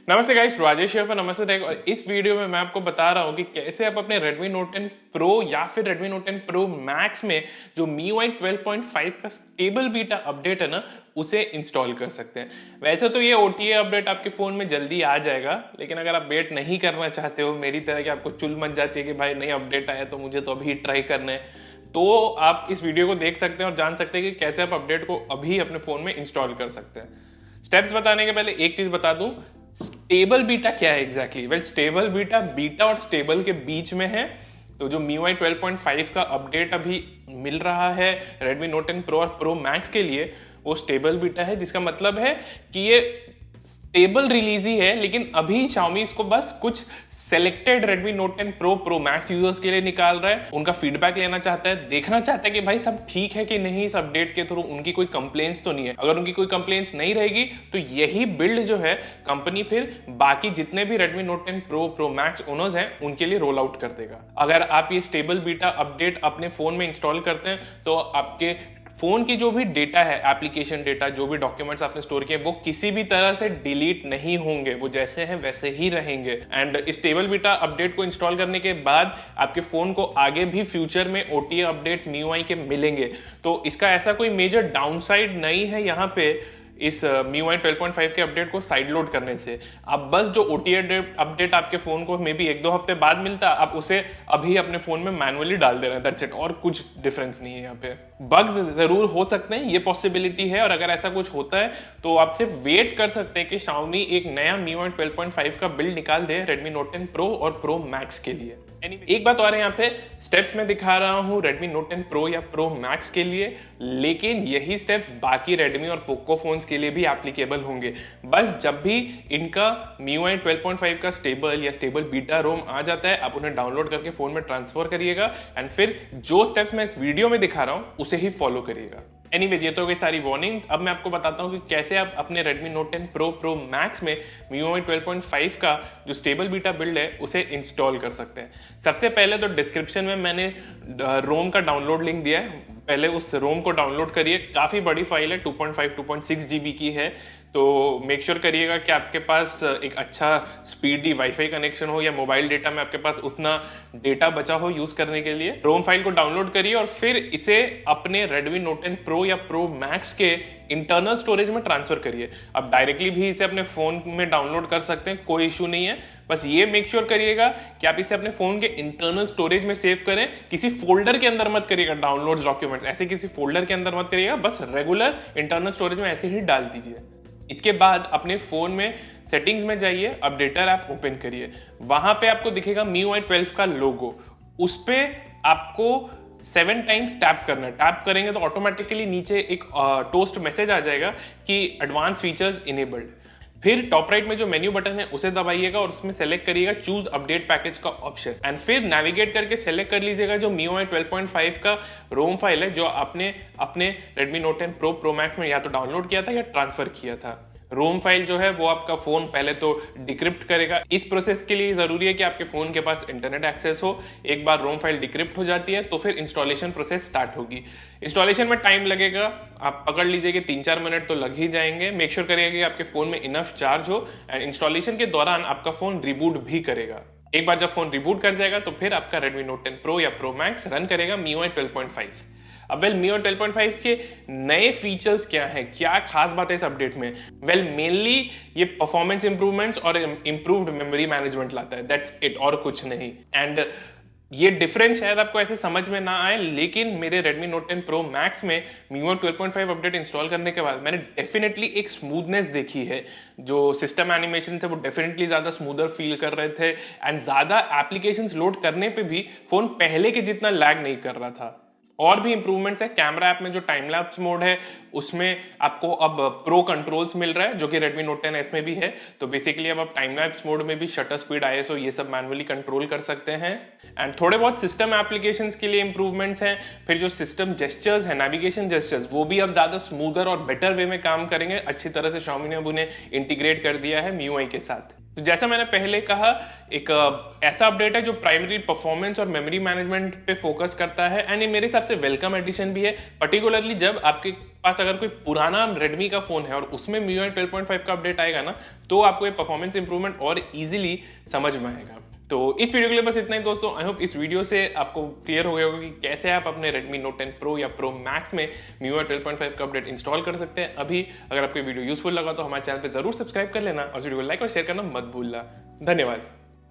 नमस्ते guys, Rajesh chef नमस्ते take. और इस वीडियो में मैं आपको बता रहा हूं कि कैसे आप अपने Redmi Note 10 Pro या फिर Redmi Note 10 Pro Max में जो MIUI 12.5 का स्टेबल बीटा अपडेट है ना, उसे इंस्टॉल कर सकते हैं। वैसे तो ये OTA अपडेट आपके फोन में जल्दी आ जाएगा, लेकिन अगर आप वेट नहीं करना चाहते हो, मेरी तरह कि आपको चुल मच जाती है कि भाई नहीं अपडेट आया तो मुझे तो अभी ट्राई करना है, तो आप इस वीडियो को देख सकते हैं और जान सकते हैं कि कैसे आप अपडेट को अभी अपने फोन में इंस्टॉल कर सकते हैं। स्टेप्स बताने के पहले एक चीज बता दूं, स्टेबल बीटा क्या है exactly? Well, stable beta beta और स्टेबल के बीच में है। तो जो MIUI 12.5 का अपडेट अभी मिल रहा है Redmi Note 10 Pro और Pro Max के लिए, वो स्टेबल बीटा है, जिसका मतलब है कि ये स्टेबल रिलीज ही है, लेकिन अभी Xiaomi इसको बस कुछ selected Redmi Note 10 Pro Pro Max users के लिए निकाल रहा है। उनका फीडबैक लेना चाहता है, देखना चाहता है कि भाई सब ठीक है कि नहीं इस अपडेट के थ्रू, उनकी कोई कंप्लेंट्स तो नहीं है। अगर उनकी कोई कंप्लेंट्स नहीं रहेगी तो यही बिल्ड जो है कंपनी फिर बाकी जितने भी Redmi Note 10 Pro Pro Max owners हैं उनके लिए रोल आउट कर देगा। अगर आप ये स्टेबल बीटा अपडेट अपने फोन में इंस्टॉल करते हैं तो आपके फोन की जो भी डेटा है, एप्लीकेशन डेटा, जो भी डॉक्यूमेंट्स आपने स्टोर किए, वो किसी भी तरह से डिलीट नहीं होंगे, वो जैसे हैं वैसे ही रहेंगे। एंड स्टेबल बीटा अपडेट को इंस्टॉल करने के बाद आपके फोन को आगे भी फ्यूचर में OTA अपडेट्स MIUI के मिलेंगे। तो इसका ऐसा कोई मेजर डाउनसाइड नहीं है यहाँ पे इस MIUI 12.5 के अपडेट को साइड लोड करने से। अब बस जो OTA अपडेट आपके फोन को मे बी 1-2 हफ्ते बाद मिलता, आप उसे अभी अपने फोन में मैनुअली डाल दे रहे हैं, दैट्स इट। और कुछ डिफरेंस नहीं है यहाँ पे। बग्स जरूर हो सकते हैं, ये पॉसिबिलिटी है, और अगर ऐसा कुछ होता है तो आप सिर्फ वेट कर सकते हैं कि Xiaomi एक नया MIUI 12.5 का बिल्ड निकाल दे Redmi Note 10 Pro और Pro Max के लिए। एक बात और है, यहाँ पे स्टेप्स मैं दिखा रहा हूँ Redmi Note 10 Pro या Pro Max के लिए, लेकिन यही स्टेप्स बाकी Redmi और Poco फोन्स के लिए भी एप्लीकेबल होंगे। बस जब भी इनका MIUI 12.5 का स्टेबल या स्टेबल बीटा रोम आ जाता है, आप उन्हें डाउनलोड करके फोन में ट्रांसफर करिएगा एंड फिर जो स्टेप्स मैं इस वीडियो में दिखा रहा हूँ उसे ही फॉलो करिएगा। एनीवेज, ये तो हो गई सारी वार्निंग्स। अब मैं आपको बताता हूँ कि कैसे आप अपने Redmi Note 10 Pro Pro Max में MIUI 12.5 का जो स्टेबल बीटा बिल्ड है उसे इंस्टॉल कर सकते हैं। सबसे पहले तो डिस्क्रिप्शन में मैंने रोम का डाउनलोड लिंक दिया है, पहले उस रोम को डाउनलोड करिए। काफ़ी बड़ी फाइल है, 2.5-2.6 GB की है, तो मेक श्योर करिएगा कि आपके पास एक अच्छा स्पीडी वाईफाई कनेक्शन हो या मोबाइल डेटा में आपके पास उतना डेटा बचा हो यूज करने के लिए। रोम फाइल को डाउनलोड करिए और फिर इसे अपने Redmi Note 10 Pro या Pro Max के इंटरनल स्टोरेज में ट्रांसफर करिए। अब डायरेक्टली भी इसे अपने फोन में डाउनलोड कर सकते हैं, कोई इशू नहीं है। बस ये मेक श्योर करिएगा कि आप इसे अपने फोन के इंटरनल स्टोरेज में सेव करें, किसी फोल्डर के अंदर मत करिएगा। डाउनलोड्स, डॉक्यूमेंट्स ऐसे किसी फोल्डर के अंदर मत करिएगा, बस रेगुलर इंटरनल स्टोरेज में ऐसे ही डाल दीजिए। इसके बाद अपने फोन में सेटिंग्स में जाइए, अपडेटर ऐप ओपन करिए, वहां पे आपको दिखेगा MIUI 12 का लोगो, उस पे आपको 7 टाइम्स टैप करना है। टैप करेंगे तो ऑटोमेटिकली नीचे एक टोस्ट मैसेज आ जाएगा कि एडवांस फीचर्स इनेबल्ड। फिर टॉप राइट में जो मेन्यू बटन है उसे दबाइएगा और उसमें सेलेक्ट करिएगा चूज अपडेट पैकेज का ऑप्शन, एंड फिर नेविगेट करके सेलेक्ट कर लीजिएगा जो MIUI 12.5 का रोम फाइल है जो आपने अपने Redmi Note 10 Pro Pro Max में या तो डाउनलोड किया था या ट्रांसफर किया था। रोम फाइल जो है वो आपका फोन पहले तो डिक्रिप्ट करेगा। इस प्रोसेस के लिए जरूरी है कि आपके फोन के पास इंटरनेट एक्सेस हो। एक बार रोम फाइल डिक्रिप्ट हो जाती है तो फिर इंस्टॉलेशन प्रोसेस स्टार्ट होगी। इंस्टॉलेशन में टाइम लगेगा, आप पकड़ लीजिए कि 3-4 मिनट तो लग ही जाएंगे। मेक श्योर करिएगा कि आपके फोन में इनफ चार्ज हो, एंड इंस्टॉलेशन के दौरान आपका फोन रिबूट भी करेगा। एक बार जब फोन रिबूट कर जाएगा तो फिर आपका Redmi Note 10 Pro या Pro Max रन करेगा MIUI 12.5। अब MIUI 12.5 के नए फीचर्स क्या हैं, क्या खास बात है इस अपडेट में? मेनली ये परफॉर्मेंस इंप्रूवमेंट्स और इंप्रूव्ड मेमोरी मैनेजमेंट लाता है, दैट्स इट, और कुछ नहीं। एंड ये डिफरेंस शायद आपको ऐसे समझ में ना आए, लेकिन मेरे Redmi Note 10 Pro Max में MIUI 12.5 अपडेट इंस्टॉल करने के बाद मैंने डेफिनेटली एक स्मूथनेस देखी है। जो सिस्टम एनिमेशन थे वो डेफिनेटली ज्यादा स्मूदर फील कर रहे थे, एंड ज्यादा एप्लीकेशंस लोड करने पे भी फोन पहले के जितना लैग नहीं कर रहा था। और भी इंप्रूवमेंट्स है। कैमरा ऐप में जो टाइम लैप्स मोड है उसमें आपको अब प्रो कंट्रोल्स मिल रहा है, जो कि Redmi Note 10S में भी है। तो बेसिकली अब आप टाइम लैप्स मोड में भी शटर स्पीड, ISO ये सब मैनुअली कंट्रोल कर सकते हैं। एंड थोड़े बहुत सिस्टम एप्लीकेशंस के लिए इंप्रूवमेंट्स हैं। फिर जो सिस्टम जेस्चर्स है, नेविगेशन जेस्चर्स, वो भी अब ज्यादा स्मूदर और बेटर वे में काम करेंगे। अच्छी तरह से Xiaomi ने अब उन्हें इंटीग्रेट कर दिया है MIUI के साथ। तो जैसा मैंने पहले कहा, एक ऐसा अपडेट है जो प्राइमरी परफॉर्मेंस और मेमोरी मैनेजमेंट पे फोकस करता है एंड ये मेरे हिसाब से वेलकम एडिशन भी है, पर्टिकुलरली जब आपके पास अगर कोई पुराना रेडमी का फोन है और उसमें MIUI 12.5 का अपडेट आएगा ना, तो आपको ये परफॉर्मेंस इंप्रूवमेंट और इजीली समझ में आएगा। तो इस वीडियो के लिए बस इतना ही दोस्तों। आई होप इस वीडियो से आपको क्लियर हो गया होगा कि कैसे आप अपने Redmi Note 10 Pro या Pro Max में MIUI 12.5 का अपडेट इंस्टॉल कर सकते हैं। अभी अगर आपको वीडियो यूजफुल लगा तो हमारे चैनल पे जरूर सब्सक्राइब कर लेना और इस वीडियो को लाइक और शेयर करना मत भूलना। धन्यवाद।